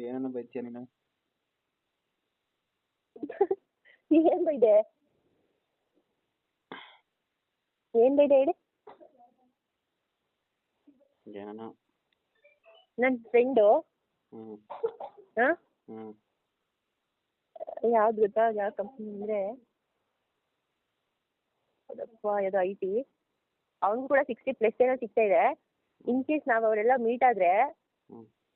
ಏನನ್ನ ಬೈತೀಯ ನೀನು? ಏನ್ ಬೈದೆ ಹೇಳಿ. ಏನನ ನನ್ನ ಫ್ರೆಂಡು ಯಾವ್ದು ಗೊತ್ತಾ, ಯಾವ ಕಂಪ್ನಿ ಅಂದರೆ ಅದಪ್ಪ ಯಾವುದೋ IT. ಅವ್ನಿಗೂ ಕೂಡ 60+ ಏನೋ ಸಿಗ್ತಾ ಇದೆ. ಇನ್ ಕೇಸ್ ನಾವು ಅವರೆಲ್ಲ ಮೀಟ್ ಆದರೆ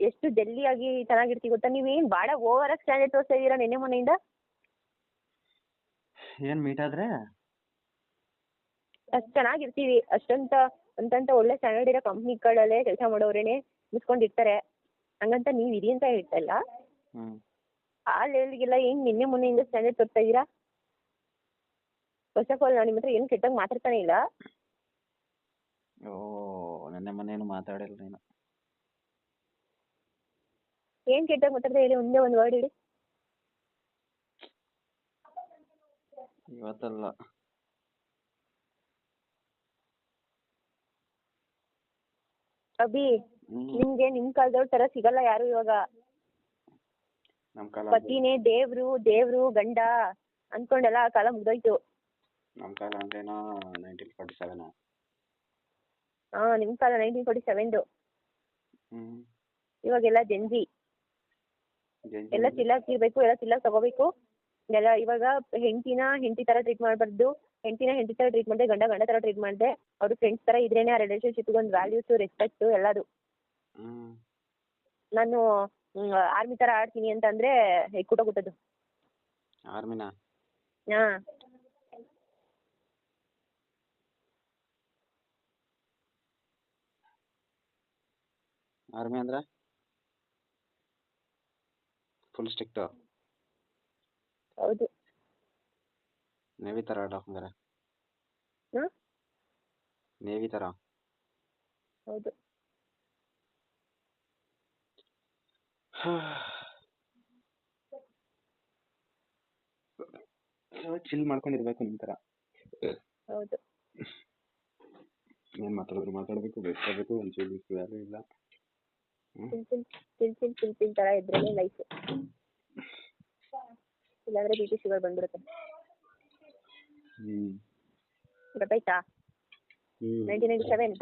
ಎಷ್ಟು ಜಲ್ದಿಯಾಗಿ ಚೆನ್ನಾಗಿರ್ತೀವಿ ಗೊತ್ತಾ. ನೀವೇನು ಭಾಳ ಓವರಾಗಿ ಸ್ಟ್ಯಾಂಡರ್ಡ್ ತೋರಿಸ್ತಾ ಇದ್ದೀರಾ ನೆನ್ನೆ ಮೊನ್ನೆಯಿಂದ. ಏನು ಮೀಟ್ ಆದರೆ ಅಷ್ಟು ಚೆನ್ನಾಗಿರ್ತೀವಿ, ಅಂತಂತ ಒಳ್ಳೆ ಸ್ಟ್ಯಾಂಡರ್ಡ್ ಇರೋ ಕಂಪ್ನಿಗಳಲ್ಲೇ ಕೆಲಸ ಮಾಡೋರೇನೆ ಮುಗಿಸ್ಕೊಂಡಿರ್ತಾರೆ. ಹಂಗಂತ ನೀವು ಇರಿ ಅಂತ ಹೇಳ್ತಾ ಇಲ್ಲ. ಆ ಲೆವೆಲ್ಗೆಲ್ಲ ಏನು ನಿನ್ನೆ ಮೊನ್ನೆಯಿಂದ ಸ್ಟ್ಯಾಂಡರ್ಡ್ ತೋರಿಸ್ತಾ ಇದ್ದೀರಾ? ಫಸ್ಟ್ ಆಫ್ ಆಲ್ ನಾನು ನಿಮ್ಮ ಹತ್ರ ಏನು ಕೆಟ್ಟಾಗಿ ಮಾತಾಡ್ತಾನೆ ಇಲ್ಲ. ನೆನ್ನೆ ಮೊನ್ನೇನು ಮಾತಾಡಿಲ್ಲ ನೀನು. ಏನು ಕೆಟ್ಟಾಗಿ ಮಾತಾಡ್ತಾ ಹೇಳಿ, ಒಂದೇ ಒಂದು ವರ್ಡ್ ಹೇಳಿ. ಇವತ್ತಲ್ಲ. ಅಭಿ, ನಿಮ್ಗೆ ನಿಮ್ಮ ಕಾಲದವ್ರ ಥರ ಸಿಗಲ್ಲ ಯಾರು ಇವಾಗ. ನಮ್ಮ ಕಾಲ ಪತಿನೇ ದೇವ್ರು ಗಂಡ ಅನ್ಕೊಂಡೆಲ್ಲ ಆ ಕಾಲ ಮುಗ್ದೋಯ್ತು. ನಮ್ಮ ಕಾಲ ಅಂದ್ರೇನೋ 1947. ನಿಮ್ಮ ಕಾಲ 1947. ಇವಾಗೆಲ್ಲ ಜೆನ್ಜಿ ಎಲ್ಲ ಚಿಲ್ಲಾಗಿರ್ಬೇಕು, ಎಲ್ಲ ಚಿಲ್ಲಾಗಿ ತಗೋಬೇಕು ಎಲ್ಲ. ಇವಾಗ ಹೆಂಡತಿ ಥರ ಟ್ರೀಟ್ ಮಾಡಬಾರ್ದು, ಹೆಂಡತಿನ ಹೆಂಡತಿ ಥರ ಟ್ರೀಟ್ ಮಾಡಿದೆ, ಗಂಡ ಥರ ಟ್ರೀಟ್ ಮಾಡಿದೆ. ಅವರು ಫ್ರೆಂಡ್ಸ್ ಥರ ಇದ್ರೇನೆ ಆ ರಿಲೇಷನ್ಶಿಪ್ಗೆ ಒಂದು ವ್ಯಾಲ್ಯೂಸು, ರೆಸ್ಪೆಕ್ಟು ಎಲ್ಲದು. ನಾನು ಆರ್ಮಿ ಥರ ಆಡ್ತೀನಿ ಅಂತಂದರೆ ಕುಟ್ಟೋದು. ಆರ್ಮಿನಾ? ಹಾಂ, ಆರ್ಮಿ ಅಂದ್ರೆ ಫುಲ್ ಸ್ಟ್ರಿಕ್ಟು. ಹೌದು. ನೇವಿ ಥರ ಆಡೋ ಹಂಗಾರೆ? ನೇವಿ ಥರ? ಹೌದು. ಚಿಲ್ ಮಾಡ್ಕೊಂಡಿರ್ಬೇಕು ನಿಮ್ಮ ಥರ. ಹೌದು. ಏನು ಮಾತಾಡಬೇಕು, ಬೆಳೆಸಬೇಕು, ಒಂಚೂರು ಯಾರು ಇಲ್ಲ. ಚಿಲ್ ಥರ ಇದ್ರೇನೆ ಲೈಫ್. ಇಲ್ಲಾಂದ್ರೆ BP ಶುಗರ್ ಬಂದ್ಬಿಡುತ್ತೆ. ಗೊತ್ತಾಯ್ತಾ? 1997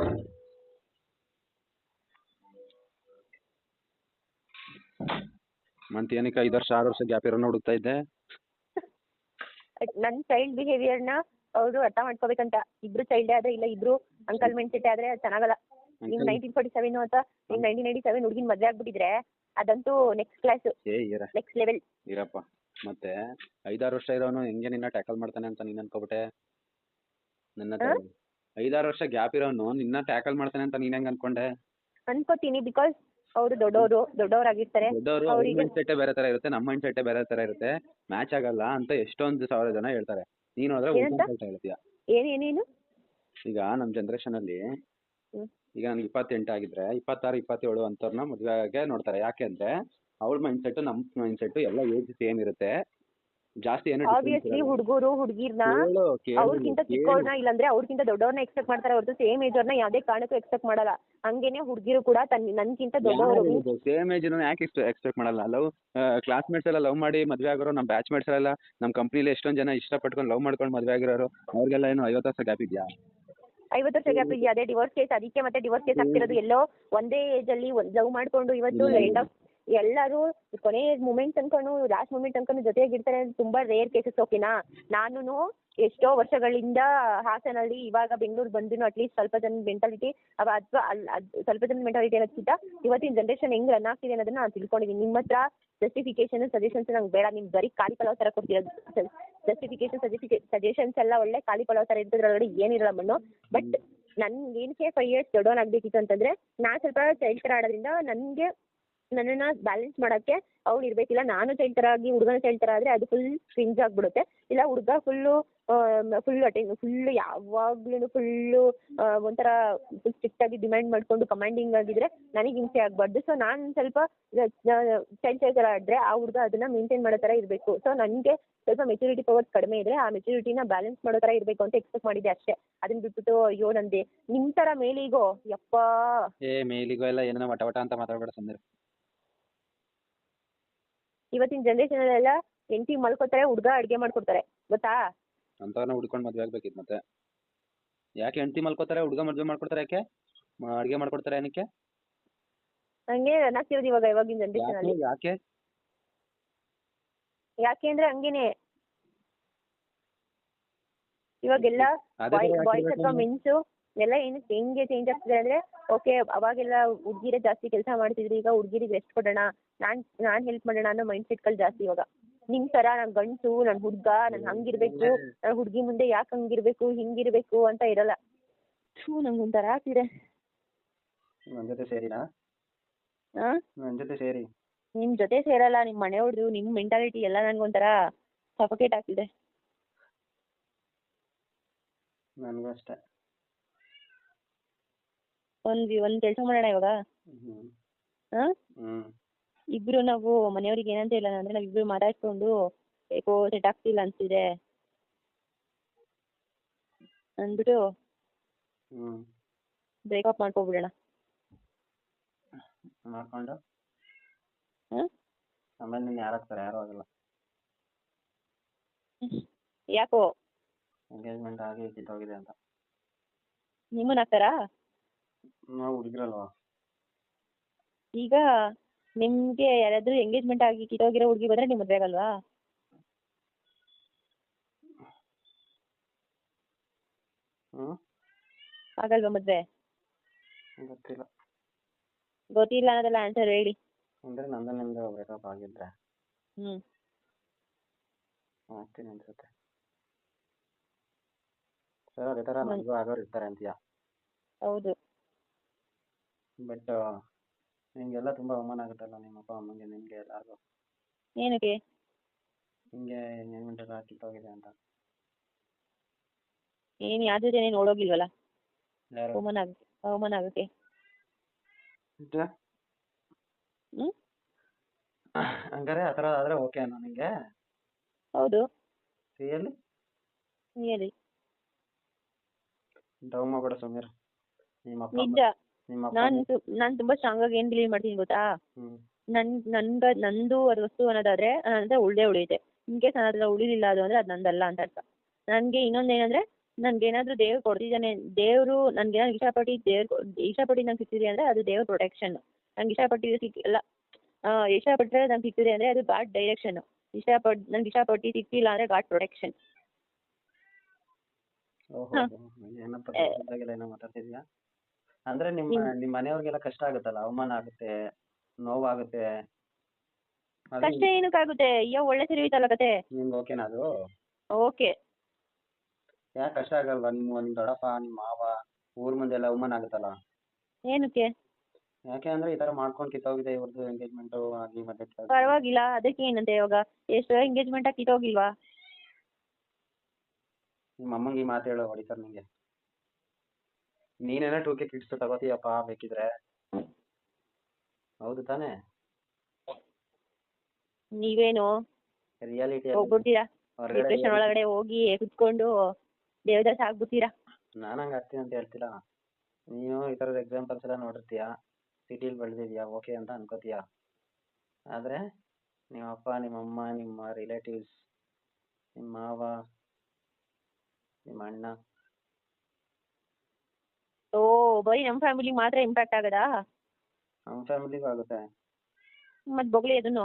ಮಂತ್ ಏನಕ್ಕೆ 5 ವರ್ಷ 6 ವರ್ಷ ಗ್ಯಾಪ್ ಇರೋನ ಹುಡುಕ್ತಾ ಇದ್ದೆ. ನನ್ನ ಚೈಲ್ಡ್ ಬಿಹೇವಿಯರ್ನ ಅವರು ಅರ್ಥ ಮಾಡ್ಕೋಬೇಕಂತ. ಇಬ್ರು ಚೈಲ್ಡೇ ಆದರೆ, ಇಲ್ಲ ಇಬ್ರು ಅಂಕಲ್ ಮೆಂಟ್ ಆದರೆ ಚೆನ್ನಾಗಲ್ಲ. ನೀವು 1947 ಅಥವಾ 1987 ಹುಡುಗಿನ ಮದುವೆ ಆಗ್ಬಿಟ್ಟಿದ್ರೆ ಅದಂತೂ ನೆಕ್ಸ್ಟ್ ಕ್ಲಾಸ್, ನೆಕ್ಸ್ಟ್ ಲೆವೆಲ್. ಇರಪ್ಪ, ಮತ್ತೆ 5-6 ವರ್ಷ ಇರೋನು ಹೆಂಗೆ ನಿನ್ನ ಟ್ಯಾಕಲ್ ಮಾಡ್ತಾನೆ ಅಂತ ನೀನು ಅನ್ಕೋಬಿಟ್ಟೆ? ನನ್ನ 5-6 ವರ್ಷ ಗ್ಯಾಪ್ ಇರೋನು ನಿನ್ನ ಟ್ಯಾಕಲ್ ಮಾಡ್ತಾನೆ ಅಂತ ನೀನು ಹೆಂಗೆ ಅನ್ಕೊಂಡೆ? ಅನ್ಕೋತೀನಿ, ಬಿಕಾಸ್ ಅವರು ದೊಡ್ಡವರಾಗಿರ್ತಾರೆ. ಅವ್ರ ಮೈಂಡ್ ಸೆಟ್ಟೇ ಬೇರೆ ಥರ ಇರುತ್ತೆ, ನಮ್ಮ ಮೈಂಡ್ ಸೆಟ್ಟೇ ಬೇರೆ ಥರ ಇರುತ್ತೆ, ಮ್ಯಾಚ್ ಆಗಲ್ಲ ಅಂತ ಎಷ್ಟೊಂದು ಸಾವಿರ ಜನ ಹೇಳ್ತಾರೆ. ನೀನು ಹೋದ್ರೆ ಹೇಳ್ತೀಯ. ಏನೇನು ಈಗ ನಮ್ಮ ಜನ್ರೇಷನಲ್ಲಿ ಈಗ ನನಗೆ 28 ಆಗಿದ್ರೆ 26, 27 ಅಂತವ್ರನ್ನ ಮದುವೆಗೆ ನೋಡ್ತಾರೆ. ಯಾಕೆ ಅಂದ್ರೆ ಅವ್ರ ಮೈಂಡ್ ಸೆಟ್ ನಮ್ಮ ಮೈಂಡ್ ಸೆಟ್ ಎಲ್ಲ ಏಜ್ ಸೇಮ್ ಇರುತ್ತೆ. ಜಾಸ್ತಿ ಏನು ಆಬ್ವಿಯಸ್ಲಿ ಹುಡುಗರು ಹುಡುಗಿರ್ನ ಅವ್ರಿಗಿಂತ ಚಿಕ್ಕವ್ರನ್ನ ಇಲ್ಲಾಂದ್ರೆ ಅವ್ರಿಗಿಂತ ದೊಡ್ಡವ್ರನ್ನ ಎಕ್ಸ್ಪೆಕ್ಟ್ ಮಾಡ್ತಾರೆ ಹೊರತು ಸೇಮ್ ಏಜ್ ಅವ್ರನ್ನ ಯಾವುದೇ ಕಾರಣಕ್ಕೂ ಎಕ್ಸ್ಪೆಕ್ಟ್ ಮಾಡಲ್ಲ. ಹಂಗೇನೆ ಹುಡುಗಿರು ಕೂಡ ನನ್ಗಿಂತ ದೊಡ್ಡವರು ಸೇಮ್ ಏಜ್ ಯಾಕೆ ಎಕ್ಸ್ಪೆಕ್ಟ್ ಮಾಡಲ್ಲ? ಕ್ಲಾಸ್ಮೇಟ್ಸ್ ಎಲ್ಲ ಲವ್ ಮಾಡಿ ಮದುವೆ ಆಗಿರೋ, ನಮ್ಮ ಬ್ಯಾಚ್ ಮೇಟ್ಸ್ ಎಲ್ಲ ನಮ್ಮ ಕಂಪ್ನಿಲಿ ಎಷ್ಟೊಂದು ಜನ ಇಷ್ಟಪಟ್ಕೊಂಡು ಲವ್ ಮಾಡ್ಕೊಂಡು ಮದುವೆ ಆಗಿರೋರು, ಅವ್ರಿಗೆಲ್ಲ ಏನು 50 ವರ್ಷ ಗ್ಯಾಪ್ ಇದೆಯಾ? 50 ವರ್ಷ ಗ್ಯಾಪ್ ಇದೆಯಾ? ಅದೇ ಡಿವೋರ್ಸ್ ಕೇಸ್. ಅದಕ್ಕೆ ಮತ್ತೆ ಡಿವೋರ್ಸ್ ಕೇಸ್ ಆಗ್ತಿರೋದು. ಎಲ್ಲೋ ಒಂದೇ ಏಜ್ ಅಲ್ಲಿ ಲವ್ ಮಾಡ್ಕೊಂಡು ಇವತ್ತು ಎಂಡ್ ಆಫ್ ಎಲ್ಲರೂ ಕೊನೆ ಮೂಮೆಂಟ್ ಅನ್ಕೊಂಡು, ಲಾಸ್ಟ್ ಮೂಮೆಂಟ್ ಅನ್ಕೊಂಡು ಜೊತೆಯಾಗಿರ್ತಾರೆ. ತುಂಬಾ ರೇರ್ ಕೇಸಸ್. ಓಕೆನಾ? ನಾನು ಎಷ್ಟೋ ವರ್ಷಗಳಿಂದ ಹಾಸನಲ್ಲಿ, ಇವಾಗ ಬೆಂಗಳೂರು ಬಂದು ಅಟ್ಲೀಸ್ಟ್ ಸ್ವಲ್ಪ ಜನ ಮೆಂಟಾಲಿಟಿ ಅಥವಾ ಸ್ವಲ್ಪ ಜನ ಮೆಂಟಾಲಿಟಿ ಅನ್ನೋದಕ್ಕಿಂತ ಇವತ್ತಿನ ಜನ್ರೇಷನ್ ಹೆಂಗ್ ರನ್ ಆಗ್ತಿದೆ ಅನ್ನೋದನ್ನ ನಾನು ತಿಳ್ಕೊಂಡಿದ್ದೀನಿ. ನಿಮ್ಮ ಹತ್ರ ಜಸ್ಟಿಫಿಕೇಶನ್ ಸಜೆಷನ್ಸ್ ನಂಗೆ ಬೇಡ. ನಿಮ್ಗೆ ಬರೀ ಖಾಲಿ ಪಲಾವ್ ಥರ ಕೊಡ್ತಿರೋದು. ಜಸ್ಟಿಫಿಕೇಶನ್ ಸಜೆಷನ್ಸ್ ಎಲ್ಲ ಒಳ್ಳೆ ಖಾಲಿ ಪಲಾವ್ ಥರ ಇರ್ತದೆ, ಒಳಗಡೆ ಏನಿರಲ್ಲ ಮಣ್ಣು. ಬಟ್ ನನ್ಗೆ ಏನಕ್ಕೆ 5 years ದೊಡ್ಡವನ್ ಆಗಬೇಕಿತ್ತು ಅಂತಂದರೆ, ನಾನು ಸ್ವಲ್ಪ ಚೈಲ್ಡ್ ಥರ ಆಡೋದ್ರಿಂದ ನನ್ನನ್ನು ಬ್ಯಾಲೆನ್ಸ್ ಮಾಡೋಕ್ಕೆ ಅವ್ಳು ಇರಬೇಕಿಲ್ಲ. ನಾನು ಚೈಲ್ಡ್ ಥರ ಆಗಿ ಹುಡುಗನ ಚೈಲ್ಡ್ ಥರ ಆದರೆ ಅದು ಫುಲ್ ಕ್ರಿಂಜ್ ಆಗಿಬಿಡುತ್ತೆ. ಇಲ್ಲ ಹುಡುಗ ಫುಲ್ಲು ಯಾವಾಗ್ಲೂ ಒಂಥರ ಫುಲ್ ಸ್ಟ್ರಿಕ್ಟಾಗಿ ಡಿಮ್ಯಾಂಡ್ ಮಾಡಿಕೊಂಡು ಕಮಾಂಡಿಂಗ್ ಆಗಿದ್ರೆ ನನಗೆ ಹಿಂಸೆ ಆಗಬಾರ್ದು. ಸೊ ನಾನು ಸ್ವಲ್ಪ ಚೈಲ್ಡ್ ಥರ ಆಡಿದ್ರೆ ಆ ಹುಡುಗ ಅದನ್ನು ಮೇಂಟೈನ್ ಮಾಡೋ ಥರ ಇರಬೇಕು. ಸೊ ನನಗೆ ಸ್ವಲ್ಪ ಮೆಚುರಿಟಿ ಪವರ್ಸ್ ಕಡಿಮೆ ಇದ್ದರೆ ಆ ಮೆಚುರಿಟಿನ ಬ್ಯಾಲೆನ್ಸ್ ಮಾಡೋ ಥರ ಇರಬೇಕು ಅಂತ ಎಕ್ಸ್ಪೆಕ್ಟ್ ಮಾಡಿದ್ದೆ ಅಷ್ಟೇ. ಅದನ್ನ ಬಿಟ್ಬಿಟ್ಟು ಅಯ್ಯೋ ನಂದೆ ನಿಮ್ಮ ಥರ ಮೇಲಿಗೋ ಯಪ್ಪ ಮೇಲಿಗೋ ಎಲ್ಲ ಏನೋ ವಟ ಅಂತ ಮಾತಾಡಬೇಡ ಸುಮ್ಮನೆ. ಇವತ್ತಿನ ಜನ್ರೇಷನಲ್ಲೆಲ್ಲ ಹೆಂಡತಿ ಮಲ್ಕೋತಾರೆ, ಹುಡುಗ ಅಡುಗೆ ಮಾಡ್ಕೊಡ್ತಾರೆ, ಗೊತ್ತಾ? ಅಂಥವ್ರನ್ನ ಹುಡ್ಕೊಂಡು ಮದುವೆ ಆಗ್ಬೇಕಿತ್ತು ಮತ್ತೆ. ಯಾಕೆ ಹೆಂಡತಿ ಮಲ್ಕೋತಾರೆ, ಹುಡುಗ ಮದುವೆ ಮಾಡ್ಕೊಡ್ತಾರೆ, ಯಾಕೆ ಅಡುಗೆ ಮಾಡ್ಕೊಡ್ತಾರೆ ಏನಕ್ಕೆ? ಹಂಗೆ ರನ್ ಆಗ್ತಿರೋದು ಇವಾಗ ಇವಾಗಿನ ಜನ್ರೇಷನಲ್ಲಿ. ಯಾಕೆ ಯಾಕೆ ಅಂದ್ರೆ ಹಂಗೇನೆ ಇವಾಗೆಲ್ಲ ಅದೇ ಥರ ಯಾಕೆ ಬಾಯ್ಸ್ ಇರ್ಬೇಕು ಅಥವಾ ಅಂದ್ರೆ? ಮೆನ್ಸು ಎಲ್ಲ ಏನಕ್ಕೆ ಹೆಂಗೆ ಚೇಂಜ್ ಆಗ್ತಿದೆ ಅಂದರೆ, ಓಕೆ ಅವಾಗೆಲ್ಲ ಹುಡುಗಿರೇ ಜಾಸ್ತಿ ಕೆಲಸ ಮಾಡ್ತಿದ್ರು, ಈಗ ಹುಡುಗಿರಿಗೆ ರೆಸ್ಟ್ ಕೊಡೋಣ, ನಾನು ಹೆಲ್ಪ್ ಮಾಡೋಣ ಅನ್ನೋ ಮೈಂಡ್ ಸೆಟ್ಗಳು ಜಾಸ್ತಿ ಇವಾಗ. ನಿಮ್ಮ ಥರ ನಾನು ಗಂಡಸು, ನಾನು ಹುಡುಗ, ನಾನು ಹಂಗಿರಬೇಕು, ನಾನು ಹುಡುಗಿ ಮುಂದೆ ಯಾಕೆ ಹಂಗಿರಬೇಕು ಹಿಂಗಿರಬೇಕು ಅಂತ ಇರಲ್ಲ. ನಂಗೆ ಒಂಥರ ಆಗ್ತಿದೆ. ನನ್ನ ಜೊತೆ ಸೇರಿನಾ? ಹಾಂ, ನನ್ನ ಜೊತೆ ಸೇರಿ. ನಿಮ್ಮ ಜೊತೆ ಸೇರಲ್ಲ, ನಿಮ್ಮ ಮನೆಯವ್ರದ್ದು ನಿಮ್ಮ ಮೆಂಟಾಲಿಟಿ ಎಲ್ಲ ನನಗೊಂಥರ ಸಫೋಕೇಟ್ ಆಗ್ತಿದೆ. ನನಗೂ ಅಷ್ಟೇ. ಒಂದು ಕೆಲಸ ಮಾಡೋಣ ಇವಾಗ. ಹ್ಞೂ ಹಾಂ, ಹ್ಞೂ ಇಬ್ರು ನಾವು ಮನೆಯವ್ರಿಗೆ ಏನಂತ ಇಲ್ಲ ಅಂದರೆ ನಾವಿಬ್ರು ಮಾತಾಡ್ಕೊಂಡು ಏಕೋ ಸೆಟ್ ಆಗ್ತಿಲ್ಲ ಅನ್ಸಿದೆ ಅಂದ್ಬಿಟ್ಟು ಹ್ಞೂ ಬ್ರೇಕಪ್ ಮಾಡ್ಕೊಬಿಡೋಣ. ಮಾಡ್ಕೊಂಡು ಹಾಂ, ಆಮೇಲೆ ನೀನು ಯಾರಾಗ್ತಾರೆ? ಯಾರೂ ಆಗಲ್ಲ. ಯಾಕೋ ಎಂಗೇಜ್ಮೆಂಟ್ ಆಗಿ ಕಿತ್ತೋಗಿದೆ ಅಂತ. ನಿಮ್ಮನ್ನ ಹಾಕ್ತಾರಾ? ನಾವು ಹುಡುಗಿರಲ್ವಾ? ಈಗ ನಿಮಗೆ ಯಾರಾದರೂ ಎಂಗೇಜ್ಮೆಂಟ್ ಆಗಿ ಕಿತ್ತೋಗಿರೋ ಹುಡುಗಿ ಬಂದರೆ ನೀವು ಮದುವೆ ಆಗಲ್ವಾ? ಹ್ಞೂ ಆಗಲ್ವಾ ಮದುವೆ? ಗೊತ್ತಿಲ್ಲ. ಗೊತ್ತಿಲ್ಲ ಅನ್ನೋದೆಲ್ಲ ಆನ್ಸರ್ ಹೇಳಿ. ಅಂದರೆ ನಂದು ನಿಮ್ಮದು ಬ್ರೇಕಪ್ ಆಗಿದ್ರೆ ಹ್ಞೂ, ಆಗ್ತೀನಿ ಅನ್ಸುತ್ತೆ. ಸರ್ ಅದೇ ಥರ ನನಗೂ ಆಗೋರು ಇರ್ತಾರೆ ಅಂತೀಯ. ಹೌದು. ಬಟ್ ನಿಮಗೆಲ್ಲ ತುಂಬ ಅವಮಾನ ಆಗುತ್ತಲ್ಲ, ನಿಮ್ಮ ಅಪ್ಪ ಅಮ್ಮಂಗೆ, ನಿಮಗೆ ಎಲ್ಲರಿಗೂ. ಏನಕ್ಕೆ? ನಿಮಗೆ ಎಂಗೇಜ್ಮೆಂಟ್ ಎಲ್ಲ ಕಿತ್ತೋಗಿದೆ ಅಂತ. ಏನು ಯಾರ ಜೊತೆ ನೋಡೋಗಿಲ್ವಲ್ಲ, ಯಾರು? ಅವಮಾನ ಆಗುತ್ತೆ. ಹ್ಞೂ, ಹಂಗಾರೆ ಆ ಥರ ಆದರೆ ಓಕೆ ಅನ್ನೋ ನಿಮಗೆ? ಹೌದು. ರಿಯಲಿ? ಹೇಳಿ. ಡವ್ ಮಾಡಬೇಡ ಸಮೀರ್. ನಿಮ್ಮ ಅಪ್ಪ ನಿಜ. ನಿಮ್ಮ ಅಪ್ಪ ನಾನು ತುಂಬ ಸ್ಟ್ರಾಂಗಾಗಿ ಏನು ಬಿಲೀವ್ ಮಾಡ್ತೀನಿ ಗೊತ್ತಾ? ಹ್ಞೂ ನಂದು ಅದು ವಸ್ತು ಅನ್ನೋದಾದರೆ ನನ್ನ ಹತ್ರ ಉಳಿದೇ. ಇನ್ ಕೇಸ್ ನನ್ನ ಹತ್ರ ಉಳಿಲಿಲ್ಲ ಅದು ಅಂದರೆ ಅದು ನಂದಲ್ಲ ಅಂತ ಅರ್ಥ. ನನಗೆ ಇನ್ನೊಂದು ಏನಂದರೆ, ನನಗೇನಾದರೂ ದೇವ್ರು ಕೊಡ್ತಿದ್ದಾನೆ, ದೇವರು ನನಗೇನಾದ್ರು ಇಷ್ಟಪಟ್ಟು ನಂಗೆ ಸಿಕ್ತಿದೆ ಅಂದರೆ ಅದು ದೇವ್ರ ಪ್ರೊಟೆಕ್ಷನ್. ನಂಗೆ ಇಷ್ಟಪಟ್ಟಿದ್ದು ಇಷ್ಟಪಟ್ಟರೆ ನಂಗೆ ಸಿಕ್ತಿದೆ ಅಂದರೆ ಅದು ಗಾಡ್ ಡೈರೆಕ್ಷನ್. ನಂಗೆ ಇಷ್ಟಪಟ್ಟು ಸಿಕ್ತಿಲ್ಲ ಅಂದರೆ ಗಾಡ್ ಪ್ರೊಟೆಕ್ಷನ್. ಓಹೋ, ಏನಪ್ಪ ಏನೋ ಮಾತಾಡ್ತಿದ್ಯಾ? ಅಂದರೆ ನಿಮ್ಮ ಮನೆಯವ್ರಿಗೆಲ್ಲ ಕಷ್ಟ ಆಗುತ್ತಲ್ಲ, ಅವಮಾನ ಆಗುತ್ತೆ, ನೋವಾಗುತ್ತೆ. ಕಷ್ಟ ಏನಕ್ಕಾಗುತ್ತೆ? ಅಯ್ಯೋ ಒಳ್ಳೆ ಸರಿ ಹೋಯ್ತಲ್ಲ ಕತೆ. ನಿಮ್ಗೆ ಓಕೆನಾ ಅದು? ಓಕೆ. ಯಾಕೆ ಕಷ್ಟ ಆಗಲ್ವಾ? ನಿಮ್ಮ ದೊಡ್ಡಪ್ಪ, ನಿಮ್ಮ ಮಾವ, ಊರ ಮುಂದೆ ಎಲ್ಲ ಅವಮಾನ ಆಗುತ್ತಲ್ಲ. ಏನಕ್ಕೆ? ಯಾಕೆ ಅಂದರೆ ಈ ಥರ ಮಾಡ್ಕೊಂಡು ಕಿತ್ತೋಗಿದೆ ಇವ್ರದ್ದು ಎಂಗೇಜ್ಮೆಂಟು ಆಗಿ ಮತ್ತೆ ಪರವಾಗಿಲ್ಲ, ಅದಕ್ಕೆ ಏನಂತೆ ಇವಾಗ? ಎಷ್ಟು ಎಂಗೇಜ್ಮೆಂಟ್ ಆಗಿ ಕಿತ್ತೋಗಿಲ್ವಾ? ನಿಮ್ಮ ಅಮ್ಮಂಗೆ ಈ ಮಾತು ಹೇಳು, ಹೊಡಿತಾರೆ ನಿಮಗೆ. ನೀನೇನೋ 2K ಕಿಡ್ಸ್ ತಗೋತೀಯಪ್ಪ ಬೇಕಿದ್ರೆ. ಹೌದು ತಾನೇ? ನೀವೇನು ರಿಯಾಲಿಟಿ ಹೋಗ್ಬಿಡ್ತೀರಾ ಡಿಪ್ರೆಷನ್ ಒಳಗಡೆ ಹೋಗಿ ಕುತ್ಕೊಂಡು ದೇವದಾಸ ಆಗ್ಬಿಡ್ತೀರಾ. ನಾನು ಹಂಗೆ ಆಗ್ತೀನಿ ಅಂತ ಹೇಳ್ತೀರಾ? ನೀನು ಈ ಥರದ ಎಕ್ಸಾಂಪಲ್ಸ್ ಎಲ್ಲ ನೋಡಿರ್ತೀಯ, ಸಿಟಿಲಿ ಬೆಳೆದಿದ್ಯಾ, ಓಕೆ ಅಂತ ಅನ್ಕೋತೀಯ. ಆದರೆ ನಿಮ್ಮ ಅಪ್ಪ, ನಿಮ್ಮ ಅಮ್ಮ, ನಿಮ್ಮ ರಿಲೇಟಿವ್ಸ್, ನಿಮ್ಮ ಮಾವ, ನಿಮ್ಮ ಅಣ್ಣ. ಓ, ಬರೀ ನಮ್ಮ ಫ್ಯಾಮಿಲಿ ಮಾತ್ರ ಇಂಪ್ಯಾಕ್ಟ್ ಆಗದಾ? ನಮ್ಮ ಫ್ಯಾಮಿಲಿಗೂ ಆಗುತ್ತೆ. ಮತ್ತೆ ಬೊಗಳಿ ಅದನ್ನು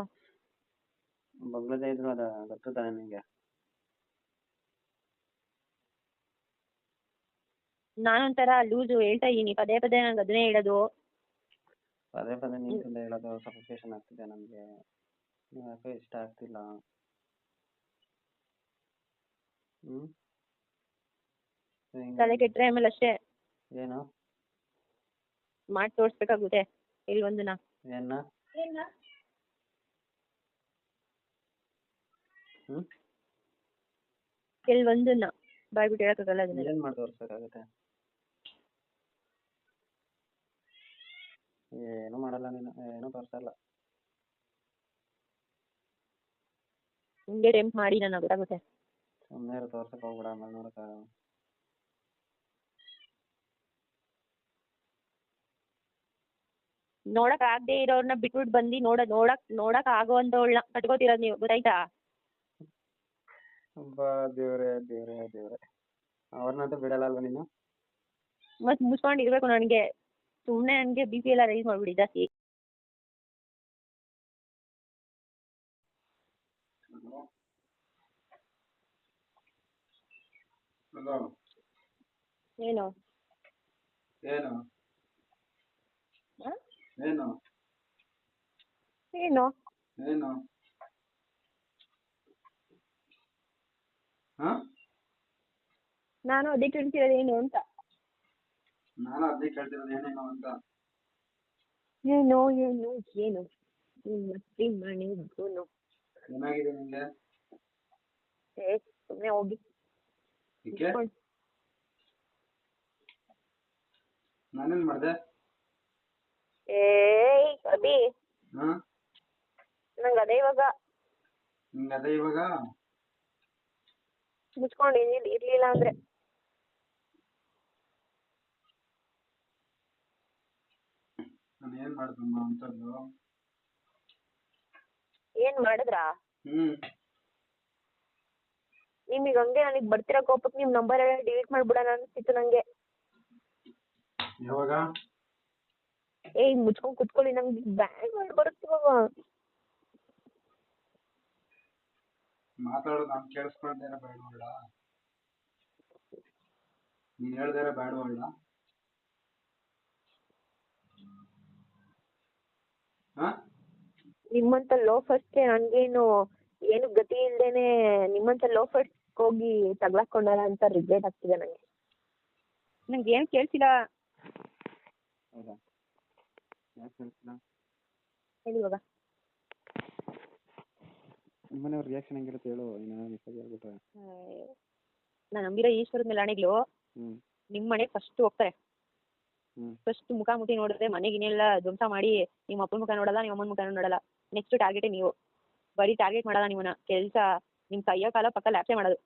ಬಗ್ಲದೇ ಇದ್ರು ಅದು ಗೊತ್ತು ತಾನೆ ನಿಮಗೆ. ನಾನೊಂಥರ ಲೂಸು ಹೇಳ್ತಾ ಇದ್ದೀನಿ, ಪದೇ ಪದೇ ನಂಗೆ ಅದನ್ನೇ ಹೇಳೋದು. ಪದೇ ಪದೇ ನಿಂತಿಂದ ಹೇಳೋದು ಸಫಿಕೇಶನ್ ಆಗ್ತಿದೆ ನನಗೆ. ನೀವು ಯಾಕೋ ಇಷ್ಟ ಆಗ್ತಿಲ್ಲ. ತಲೆ ಕೆಟ್ಟರೆ ಆಮೇಲೆ ಅಷ್ಟೇ ಏನು ಮಾಡಿ ತೋರಿಸ್ಬೇಕಾಗುತ್ತೆ ಕೆಲವೊಂದನ್ನ. ಕೆಲವೊಂದನ್ನ ಬಾಯ್ಬಿಟ್ಟು ಹೇಳಕ್ಕಾಗಲ್ಲ. ಅದನ್ನ ಏನು ಮಾಡಿ ತೋರಿಸ್ಬೇಕಾಗುತ್ತೆ? ಏನು ಮಾಡಲ್ಲ ನೀನು, ಏನು ತೋರಿಸಲ್ಲ. ಹಿಂಗೆ ಟೆಂಪ್ ಮಾಡಿ ನನಗೆ ಗೊತ್ತಾಗುತ್ತೆ. ಸುಮ್ಮನೆ ತೋರ್ಸಕ್ಕೆ ಹೋಗ್ಬೇಡ, ಆಮೇಲೆ ನೋಡೋಕ್ಕಾಗಲ್ಲ. ನೋಡಕ್ ಆಗದೆ ಇರೋರ್ನ ಬಿಟ್ಬಿಟ್ಟು ಬಂದು ನೋಡಕ್ ಆಗೋವಂಥವ್ಳನ್ನ ಕಟ್ಕೋತಿರೋದು ನೀವು, ಗೊತ್ತಾಯ್ತಾ? ಅಬ್ಬಾ ದೇವ್ರೆ ದೇವ್ರೆ ದೇವ್ರೆ, ಅವ್ರನ್ನಂತೂ ಬಿಡಲ್ಲ ಅಲ್ವಾ ನೀನು? ಮತ್ ಮುಚ್ಕೊಂಡು ಇರ್ಬೇಕು ನನಗೆ. ಸುಮ್ಮನೆ ನನಗೆ ಬಿ ಪಿ ಎಲ್ಲ ರೈಸ್ ಮಾಡ್ಬಿಡಿ ಜಾಸ್ತಿ. ಏನು ಏನು ಆ? ಏನು ಏನು ಏನು ಹಾ? ನಾನು ಅದೇ ಕೇಳ್ತಿರೋದು ಏನು ಅಂತ. ನಾನು ಅದೇ ಕೇಳ್ತಿರೋದು ಏನೇನು ಅಂತ. ಏನು ಏನು ಏನು ಮತ್ತೆ ಮನೆಗೂನು. ಏನಾಗಿದೆ ನಿಂಗೆ? ಸುಮ್ಮನೆ ಹೋಗಿ ಏಕೆ? ನಾನೇನ್ ಮಾಡ್ದೆ? ಏಯ್ ಅಭಿ, ಹಾ? ನಂಗೆ ಅದೇ ಇವಾಗ ನಿಂಗೆ ಅದೇ ಇವಾಗ? ಮುಚ್ಕೊಂಡು ಇರ್ಲಿಲ್ಲ ಅಂದ್ರೆ. ನಾನು ಏನ್ ಮಾಡ್ದಮ್ಮ ಅಂತದ್ದು? ಏನ್ ಮಾಡಿದ್ರಾ? ಹ್ಮ್. ನಿಮಗೆ ಹಂಗೆ ನನಗೆ ಬರ್ತಿರೋ ಕೋಪಕ್ಕೆ ನಿಮ್ ನಂಬರ್ ಎಲ್ಲ ಡಿಲೀಟ್ ಮಾಡ್ಬಿಡೋಣ ಅನ್ಸ್ತಿತ್ತು ನಂಗೆ. ಯಾವಾಗ? ಏಯ್ ಮುಚ್ಕೊಂಡು ಕುತ್ಕೊಳ್ಳಿ, ನಮ್ಗೆ ಬ್ಯಾನ್ ಮಾಡಿ ಬರುತ್ತೆ ಇವಾಗ. ಮಾತಾಡೋದು ನಾನು ಕೇಳಿಸ್ಕೊಳ್ದೇನೆ ಬೇಡವಲ್ಲ? ನೀನ್ ಹೇಳ್ದೇನೆ ಬೇಡವಲ್ಲ? ಹಾ? ನಿಮ್ಮಂತ ಲೋಫರ್ಸ್ಗೆ ನನ್ಗೇನು ಏನು ಗತಿ ಇಲ್ದೇನೆ ನಿಮ್ಮಂತ ಲೋಫರ್ಸ್ ಹೋಗಿ ತಗ್ಲಾಕೊಂಡಲ್ಲ ಅಂತ ರಿಗ್ರೆಟ್ ಆಗ್ತಿದೆ ನಂಗೆ. ನಂಗೆ ಏನು ಕೇಳ್ತಿಲ್ಲ. ಹೌದಾ? ಯಾಕೆ ಕೇಳಿಸ್ತಿಲ್ಲ? ಹೇಳಿ ಇವಾಗ. ನಿಮ್ಮನೆಯವ್ರ ರಿಯಾಕ್ಷನ್ ಹೆಂಗಿರುತ್ತೆ ಹೇಳು, ಏನಾದ್ರು ಮೆಸೇಜ್ ಹೇಳ್ಬಿಟ್ರೆ. ನಾನು ನಂಬಿರೋ ಈಶ್ವರದ ಮೇಲೆ ಆಣೆಗಳು ಹ್ಮ್. ನಿಮ್ಮ ಮನೆಗೆ ಫಸ್ಟ್ ಹೋಗ್ತಾರೆ. ಹ್ಮ್. ಫಸ್ಟ್ ಮುಖ ಮುಟ್ಟಿ ನೋಡಿದ್ರೆ ಮನೆಗೆ ಇನ್ನೆಲ್ಲ ಧ್ವಂಸ ಮಾಡಿ ನಿಮ್ಮ ಅಪ್ಪನ ಮುಖ ನೋಡಲ್ಲ, ನಿಮ್ಮ ಅಮ್ಮನ ಮುಖ ನೋಡಲ್ಲ. ನೆಕ್ಸ್ಟ್ ಟಾರ್ಗೆಟೇ ನೀವು. ಬರೀ ಟಾರ್ಗೆಟ್ ಮಾಡಲ್ಲ ನಿಮ್ಮನ್ನ, ಕೆಲಸ ನಿಮ್ಮ ಕೈಯೋ ಕಾಲ ಪಕ್ಕ ಲ್ಯಾಪ್ಸೆ ಮಾಡೋದು.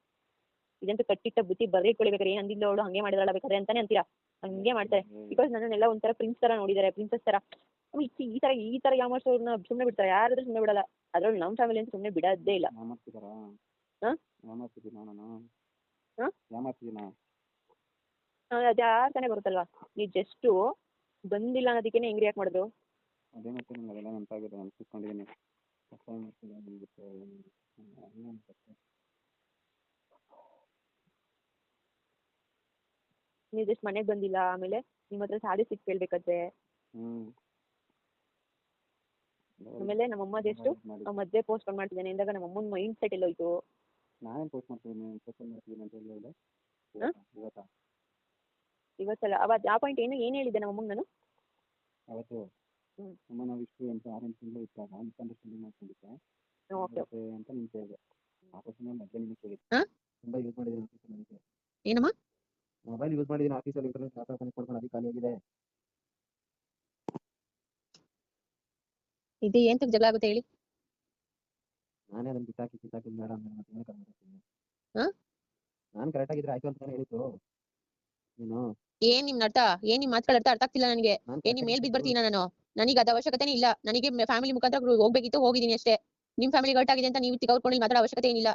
ಇದಂತೂ ಕಟ್ಟಿಟ್ಟ ಬುತ್ತಿ ಬರೀ ಇಟ್ಕೊಳ್ಬೇಕಾರೆ ಏನು ಅಂದಿಲ್ಲ ಅವಳು ಹಂಗೆ ಮಾಡಿದ್ರಲ್ಲ ಬೇಕಾದ್ರೆ ಅಂತಾನೆ ಅಂತೀರಾ. ಹಂಗೆ ಮಾಡ್ತಾರೆ. ಬಿಕಾಸ್ ನನ್ನೆಲ್ಲ ಒಂಥರ ಪ್ರಿನ್ಸ್ ತರ ನೋಡಿದ್ದಾರೆ, ಪ್ರಿನ್ಸಸ್ ತರ. ಈ ತರ ಯಾಮರ್ಸೋರ್ನ ಸುಮ್ಮನೆ ಬಿಡ್ತಾರೆ, ಯಾರಾದ್ರೂ ಸುಮ್ಮನೆ ಬಿಡಲ್ಲ. ಅದ್ರಲ್ಲಿ ನಮ್ಮ ಫ್ಯಾಮಿಲಿ ಅಂತ ಸುಮ್ಮನೆ ಬಿಡೋದೇ ಇಲ್ಲ. ಅದು ಯಾರು ತಾನೇ ಬರುತ್ತಲ್ವಾ. ನೀವು ಜಸ್ಟು ಬಂದಿಲ್ಲ ಅನ್ನೋದಕ್ಕೇನೆ ಹೆಂಗ್ ರಿಯಾಕ್ಟ್ ಮಾಡೋದು? ಅದೇ ಮತ್ತೆ ನಂಗೆ ಅದೆಲ್ಲ ನೆನಪಾಗಿದೆ, ನಾನು ಕೂತ್ಕೊಂಡಿದ್ದೀನಿ. ನೀವು ಜಸ್ಟ್ ಮನೆಗೆ ಬಂದಿಲ್ಲ, ಆಮೇಲೆ ನಿಮ್ಮ ಹತ್ರ ಸಾರಿ ಸಿಕ್ ಕೇಳ್ಬೇಕಾದ್ರೆ. ಆಮೇಲೆ ನಮ್ಮಮ್ಮ ಜಸ್ಟ್ ಮದ್ವೆ ಪೋಸ್ಟ್ ಮಾಡ್ತಿದ್ದೇನೆ ಅಂದಾಗ ನಮ್ಮಮ್ಮನ ಮೈಂಡ್ ಸೆಟ್ ಎಲ್ಲೋಯ್ತು. ನಾನೇನು ಪೋಸ್ಟ್ ಮಾಡ್ತಿದ್ದೀನಿ, ಪೋಸ್ಟ್ ಮಾಡ್ತಿದ್ದೀನಿ ಅಂತ ಹೇಳಿದೆ ಇವತ್ತಲ್ಲ, ಅವತ್ತು ಆ ಪಾಯಿಂಟ್ ಏನು ಹೇಳಿದ್ದೆ ನಮ್ಮಮ್ಮಂಗೆ ನಾನು ಅವತ್ತು. ಅಮ್ಮ ನಾವು ಇಷ್ಟು 6 ತಿಂಗಳು ಇದ್ದಾಗ ಮಿಸ್ಅಂಡರ್ಸ್ಟ್ಯಾಂಡಿಂಗ್ ಮಾಡ್ಕೊಂಡಿದ್ದೆ ಅಂತ ನಿಮ್ಗೆ ಹೇಳಿದೆ. ಆಪರೇಷನ್ ಮಧ್ಯೆ ನಿಮಗೆ ಕೇಳಿದ್ದೆ. ತುಂಬ ಯೂಸ್ ಮಾಡಿದ್ದೀನಿ ಆಫೀಸಲ್ಲಿ. ನನಗೆ ಏನಮ್ಮ ಮೊಬೈಲ್ ಯೂಸ್ ಮಾಡಿದ್ದೀನಿ ಆಫೀಸಲ್ಲಿ, ಇಂಟರ್ನೆಟ್ ಡಾಟಾ ಕನೆಕ್ಟ್ ಮಾಡ್ಕೊಂಡು ಅದು ಖಾಲಿ ಆಗಿದೆ. ಇದು ಏಂತಕ್ಕೆ ಜಗಳ ಆಗುತ್ತೆ ಹೇಳಿ? ನಾನೇ ಅದನ್ನು ಕಿತ್ತಾಕಿ ಬೇಡ ಅಂದ್ರೆ ಮತ್ತೆ ಏನು ಕರ್ನಾಟಕ? ನಾನು ಕರೆಕ್ಟ್ ಆಗಿದ್ರೆ ಆಯ್ತು ಅಂತ ಹೇಳಿದ್ದು ನೀನು. ಏನ್ ನಿಮ್ ಅರ್ಥ, ಏನ್ ನಿಮ್ ಮಾತುಗಳ ಅರ್ಥ ಆಗ್ತಿಲ್ಲ ನನಗೆ. ಏನ್ ನಿಮ್ ಮೇಲ್ ಬಿದ್ದು ಬರ್ತೀನ ನಾನು? ನನಗೆ ಅದ ಅವಶ್ಯಕತೆನೇ ಇಲ್ಲ. ನನಗೆ ಫ್ಯಾಮಿಲಿ ಮುಖಾಂತರ ಹೋಗ್ಬೇಕಿತ್ತು, ಹೋಗಿದ್ದೀನಿ ಅಷ್ಟೇ. ನಿಮ್ ಫ್ಯಾಮಿಲಿ ಗರ್ಟ್ ಆಗಿದೆ ಅಂತ ನೀವು ತಿಳ್ಕೊಂಡು ಮಾತಾಡೋ ಅವಶ್ಯಕತೆ ಏನಿಲ್ಲ.